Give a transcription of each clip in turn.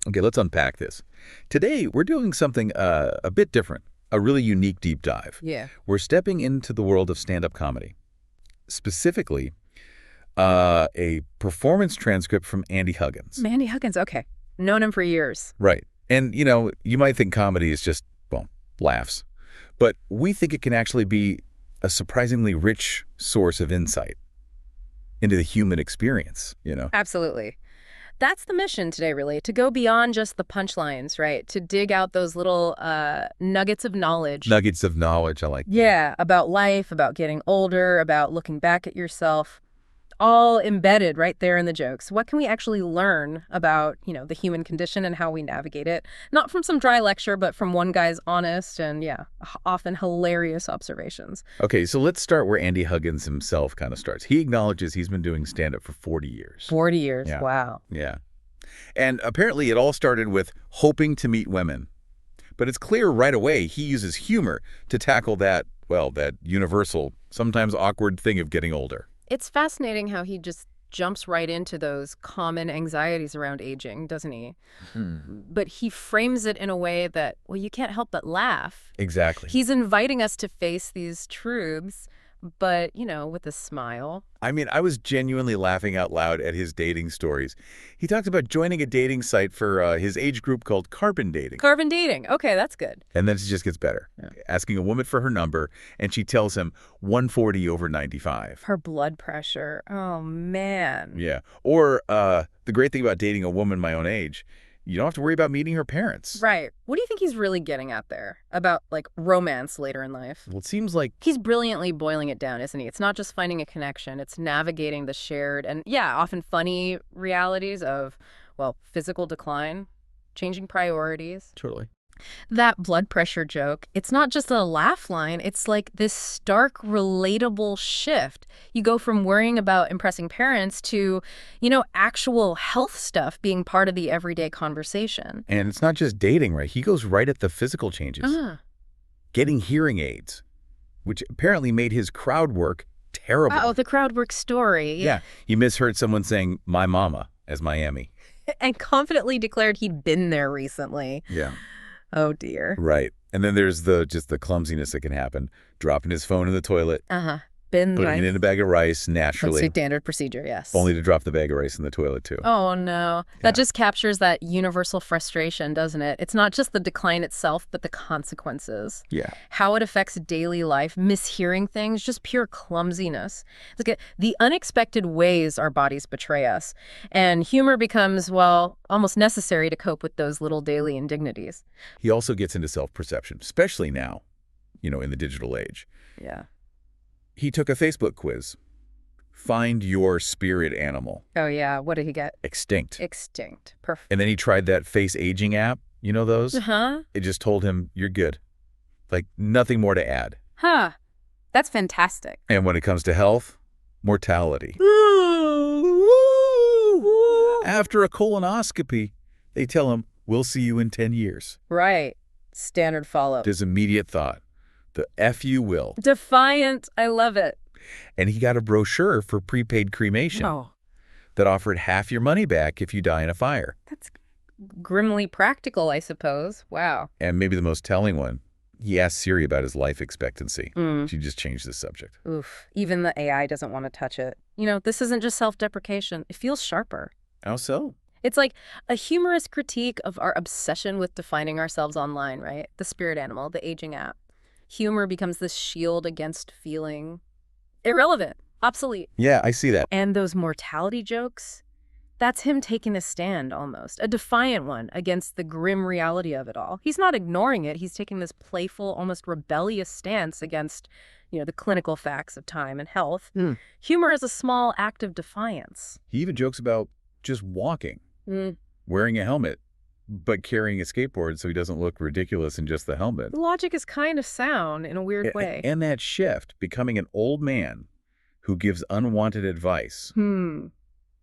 Okay, let's unpack this. Today, we're doing something a bit different, a really unique deep dive. Yeah. We're stepping into the world of stand-up comedy, specifically a performance transcript from Andy Huggins. Andy Huggins, okay. Known him for years. Right. And, you might think comedy is just, well, laughs. But we think it can actually be a surprisingly rich source of insight into the human experience. Absolutely. That's the mission today, really, to go beyond just the punchlines, right? To dig out those little nuggets of knowledge. Nuggets of knowledge, I like that. Yeah, about life, about getting older, about looking back at yourself, all embedded right there in the jokes. What can we actually learn about, the human condition and how we navigate it? Not from some dry lecture, but from one guy's honest and, often hilarious observations. Okay, so let's start where Andy Huggins himself kind of starts. He acknowledges he's been doing stand-up for 40 years. 40 years, Yeah. wow. Yeah. And apparently it all started with hoping to meet women. But it's clear right away he uses humor to tackle that universal, sometimes awkward thing of getting older. It's fascinating how he just jumps right into those common anxieties around aging, doesn't he? But he frames it in a way that, well, you can't help but laugh. Exactly. He's inviting us to face these truths, but, with a smile. I mean, I was genuinely laughing out loud at his dating stories. He talked about joining a dating site for his age group called carbon dating. Carbon dating. Okay, that's good. And then it just gets better. Yeah. Asking a woman for her number, and she tells him 140/95. Her blood pressure. Oh, man. Yeah. Or the great thing about dating a woman my own age, you don't have to worry about meeting her parents. Right. What do you think he's really getting at there about, romance later in life? Well, it seems like He's brilliantly boiling it down, isn't he? It's not just finding a connection. It's navigating the shared and, often funny realities of, physical decline, changing priorities. Totally. That blood pressure joke, it's not just a laugh line. It's like this stark, relatable shift. You go from worrying about impressing parents to, actual health stuff being part of the everyday conversation. And it's not just dating, right? He goes right at the physical changes. Getting hearing aids, which apparently made his crowd work terrible. Oh, the crowd work story. Yeah. He misheard someone saying, "my mama," as Miami. And confidently declared he'd been there recently. Yeah. Oh, dear. Right. And then there's the clumsiness that can happen. Dropping his phone in the toilet, Been putting it in a bag of rice naturally. That's standard procedure, yes. Only to drop the bag of rice in the toilet, too. Oh, no. That just captures that universal frustration, doesn't it? It's not just the decline itself, but the consequences. Yeah. How it affects daily life, mishearing things, just pure clumsiness. Look at the unexpected ways our bodies betray us. And humor becomes, almost necessary to cope with those little daily indignities. He also gets into self-perception, especially now, in the digital age. Yeah. He took a Facebook quiz. Find your spirit animal. Oh, yeah. What did he get? Extinct. Extinct. Perfect. And then he tried that face aging app. You know those? Uh-huh. It just told him, you're good. Nothing more to add. Huh. That's fantastic. And when it comes to health, mortality. After a colonoscopy, they tell him, we'll see you in 10 years. Right. Standard follow-up. His immediate thought, the F you will. Defiant. I love it. And he got a brochure for prepaid cremation that offered half your money back if you die in a fire. That's grimly practical, I suppose. Wow. And maybe the most telling one, he asked Siri about his life expectancy. She just changed the subject. Oof. Even the AI doesn't want to touch it. This isn't just self-deprecation. It feels sharper. How so? It's like a humorous critique of our obsession with defining ourselves online, right? The spirit animal, the aging app. Humor becomes this shield against feeling irrelevant, obsolete. Yeah, I see that. And those mortality jokes, that's him taking a stand almost, a defiant one against the grim reality of it all. He's not ignoring it. He's taking this playful, almost rebellious stance against, the clinical facts of time and health. Humor is a small act of defiance. He even jokes about just walking, wearing a helmet, but carrying a skateboard so he doesn't look ridiculous in just the helmet. The logic is kind of sound in a weird way. And that shift, becoming an old man who gives unwanted advice,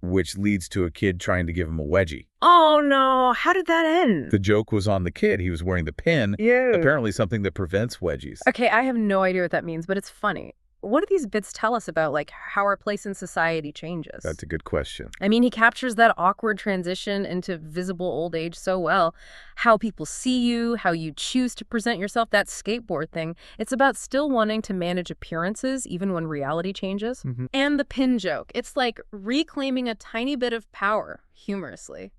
which leads to a kid trying to give him a wedgie. Oh, no. How did that end? The joke was on the kid. He was wearing the pin, apparently something that prevents wedgies. Okay, I have no idea what that means, but it's funny. what do these bits tell us about, like, how our place in society changes? That's a good question. I mean, he captures that awkward transition into visible old age so well. How people see you, how you choose to present yourself, that skateboard thing. It's about still wanting to manage appearances even when reality changes. And the pin joke. It's like reclaiming a tiny bit of power, humorously.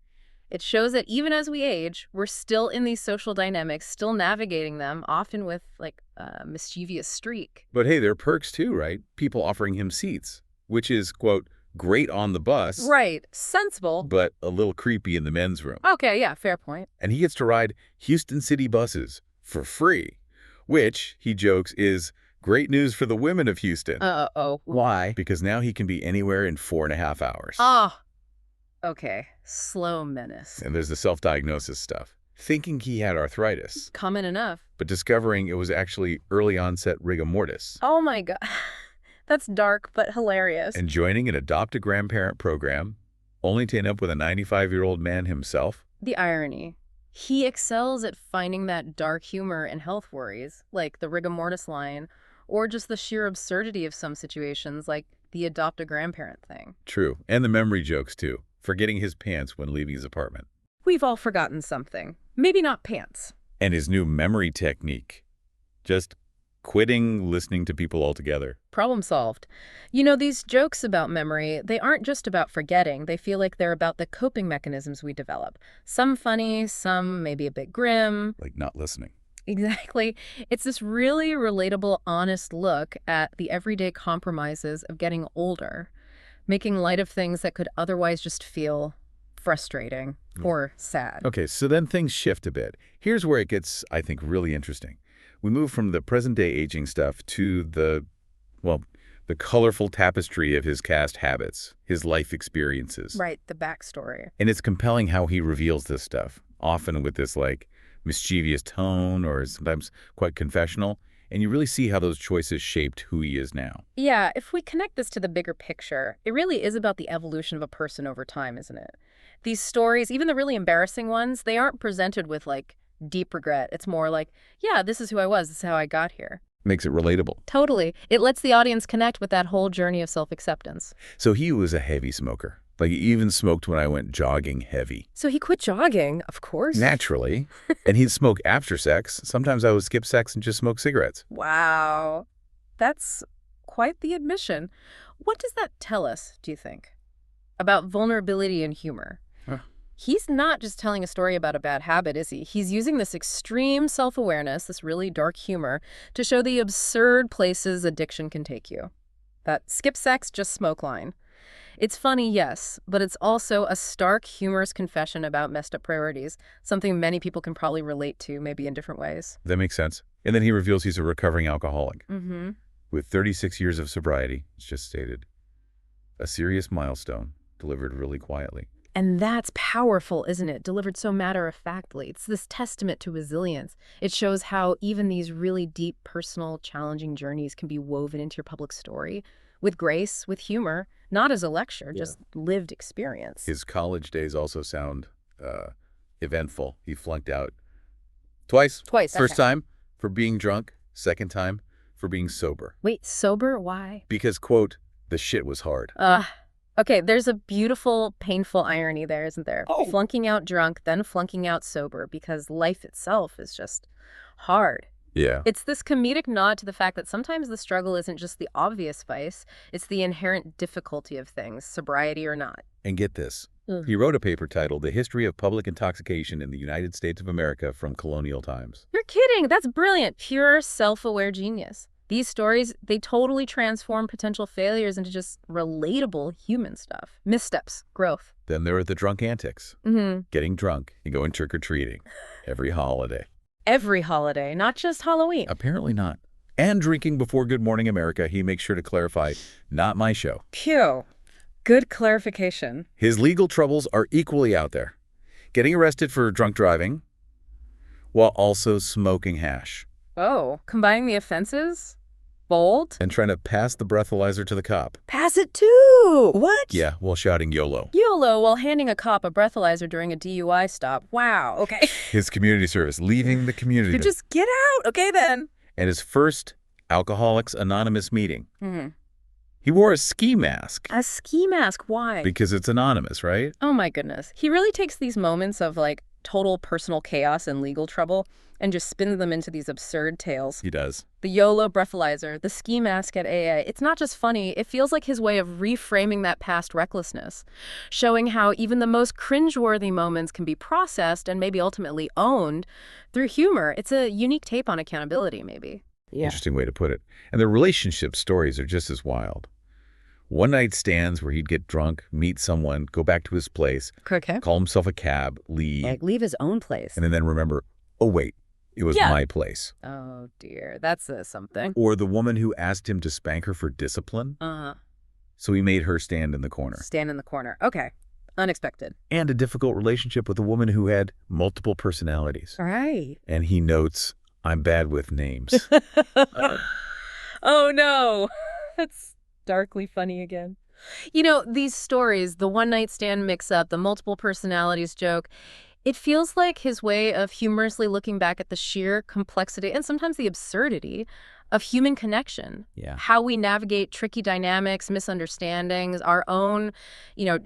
It shows that even as we age, we're still in these social dynamics, still navigating them, often with, like, a mischievous streak. But hey, there are perks too, right? People offering him seats, which is, quote, great on the bus, Right. Sensible. but a little creepy in the men's room. Okay, yeah, fair point. And he gets to ride Houston City buses for free, which, he jokes, is great news for the women of Houston. Uh-oh. Why? Because now he can be anywhere in 4.5 hours. Ah. Okay. Slow menace. And there's the self-diagnosis stuff. Thinking he had arthritis, Common enough. but discovering it was actually early onset rigor mortis. Oh my God. That's dark, but hilarious. And joining an adopt-a-grandparent program, only to end up with a 95-year-old man himself. The irony. He excels at finding that dark humor in health worries, like the rigor mortis line, or just the sheer absurdity of some situations, like the adopt-a-grandparent thing. True. And the memory jokes, too. Forgetting his pants when leaving his apartment. We've all forgotten something. Maybe not pants. And his new memory technique. Just quitting listening to people altogether. Problem solved. You know, these jokes about memory, they aren't just about forgetting. They feel like they're about the coping mechanisms we develop. Some funny, some maybe a bit grim. Like not listening. Exactly. It's this really relatable, honest look at the everyday compromises of getting older, making light of things that could otherwise just feel frustrating or sad. Okay, so then things shift a bit. Here's where it gets, I think, really interesting. We move from the present-day aging stuff to the colorful tapestry of his cast habits, his life experiences. Right, the backstory. And it's compelling how he reveals this stuff, often with this, like, mischievous tone or sometimes quite confessional. And you really see how those choices shaped who he is now. Yeah, if we connect this to the bigger picture, it really is about the evolution of a person over time, isn't it? These stories, even the really embarrassing ones, they aren't presented with, like, deep regret. It's more like, yeah, this is who I was. This is how I got here. Makes it relatable. Totally. It lets the audience connect with that whole journey of self-acceptance. So he was a heavy smoker. Like, he even smoked when I went jogging heavy. So he quit jogging, of course. Naturally. And he'd smoke after sex. Sometimes I would skip sex and just smoke cigarettes. Wow. That's quite the admission. What does that tell us, do you think, about vulnerability and humor? He's not just telling a story about a bad habit, is he? He's using this extreme self-awareness, this really dark humor, to show the absurd places addiction can take you. That skip sex, just smoke line. It's funny, yes, but it's also a stark, humorous confession about messed up priorities, something many people can probably relate to, maybe in different ways. That makes sense. And then he reveals he's a recovering alcoholic. Mm-hmm. With 36 years of sobriety, it's just stated. A serious milestone, delivered really quietly. And that's powerful, isn't it? Delivered so matter-of-factly. It's this testament to resilience. It shows how even these really deep, personal, challenging journeys can be woven into your public story with grace, with humor, not as a lecture, just lived experience. His college days also sound eventful. He flunked out twice. First Okay. time for being drunk. Second time for being sober. Wait, sober? Why? Because, quote, the shit was hard. Okay, there's a beautiful, painful irony there, isn't there? Oh. Flunking out drunk, then flunking out sober, because life itself is just hard. Yeah. It's this comedic nod to the fact that sometimes the struggle isn't just the obvious vice, it's the inherent difficulty of things, sobriety or not. And get this. He wrote a paper titled The History of Public Intoxication in the United States of America from Colonial Times. You're kidding! That's brilliant! Pure, self-aware genius. These stories, they totally transform potential failures into just relatable human stuff. Missteps, growth. Then there are the drunk antics. Getting drunk and going trick-or-treating every holiday. Every holiday, not just Halloween. Apparently not. And drinking before Good Morning America, he makes sure to clarify, not my show. Pew. Good clarification. His legal troubles are equally out there. Getting arrested for drunk driving while also smoking hash. Oh, combining the offenses? Bold? And trying to pass the breathalyzer to the cop. Pass it too! What? Yeah, while shouting YOLO. YOLO while handing a cop a breathalyzer during a DUI stop. Wow, okay. His community service, leaving the community. You just get out, okay then. And his first Alcoholics Anonymous meeting. Hmm. He wore a ski mask A ski mask, why? because it's anonymous, right? Oh my goodness. He really takes these moments of like total personal chaos and legal trouble and just spins them into these absurd tales. He does. The YOLO breathalyzer, the ski mask at AA, it's not just funny, it feels like his way of reframing that past recklessness, showing how even the most cringeworthy moments can be processed and maybe ultimately owned through humor. It's a unique take on accountability, maybe. Yeah. Interesting way to put it. And the relationship stories are just as wild. One-night stands where he'd get drunk, meet someone, go back to his place, Okay. call himself a cab, leave, Like leave his own place. and then remember, oh, wait, it was Yeah. my place. Oh dear, that's something. Or the woman who asked him to spank her for discipline, so he made her stand in the corner. Stand in the corner. Okay. Unexpected. And a difficult relationship with a woman who had multiple personalities. Right. And he notes, I'm bad with names. Oh no. That's darkly funny again. You know, these stories, the one-night stand mix-up, the multiple personalities joke, it feels like his way of humorously looking back at the sheer complexity and sometimes the absurdity of human connection. Yeah. How we navigate tricky dynamics, misunderstandings, our own,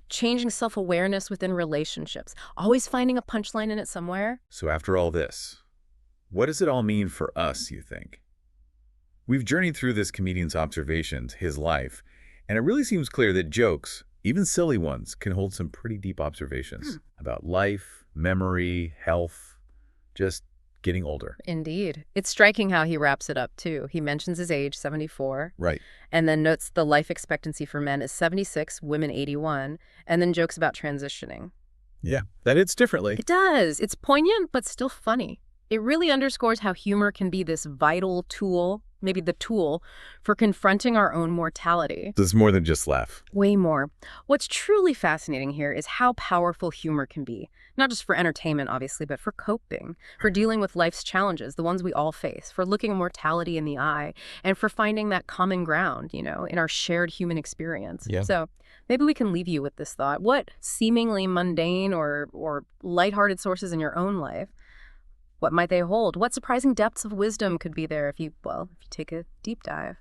changing self-awareness within relationships, always finding a punchline in it somewhere. So after all this, what does it all mean for us, you think? We've journeyed through this comedian's observations, his life, and it really seems clear that jokes, even silly ones, can hold some pretty deep observations about life, memory, health, just getting older. Indeed. It's striking how he wraps it up, too. He mentions his age, 74. Right. And then notes the life expectancy for men is 76, women 81, and then jokes about transitioning. Yeah, that hits differently. It does. It's poignant, but still funny. It really underscores how humor can be this vital tool, maybe the tool, for confronting our own mortality. There's more than just laugh. Way more. What's truly fascinating here is how powerful humor can be. Not just for entertainment, obviously, but for coping, for dealing with life's challenges, the ones we all face, for looking mortality in the eye, and for finding that common ground, in our shared human experience. Yeah. So maybe we can leave you with this thought. What seemingly mundane or lighthearted sources in your own life, what might they hold? What surprising depths of wisdom could be there if you take a deep dive?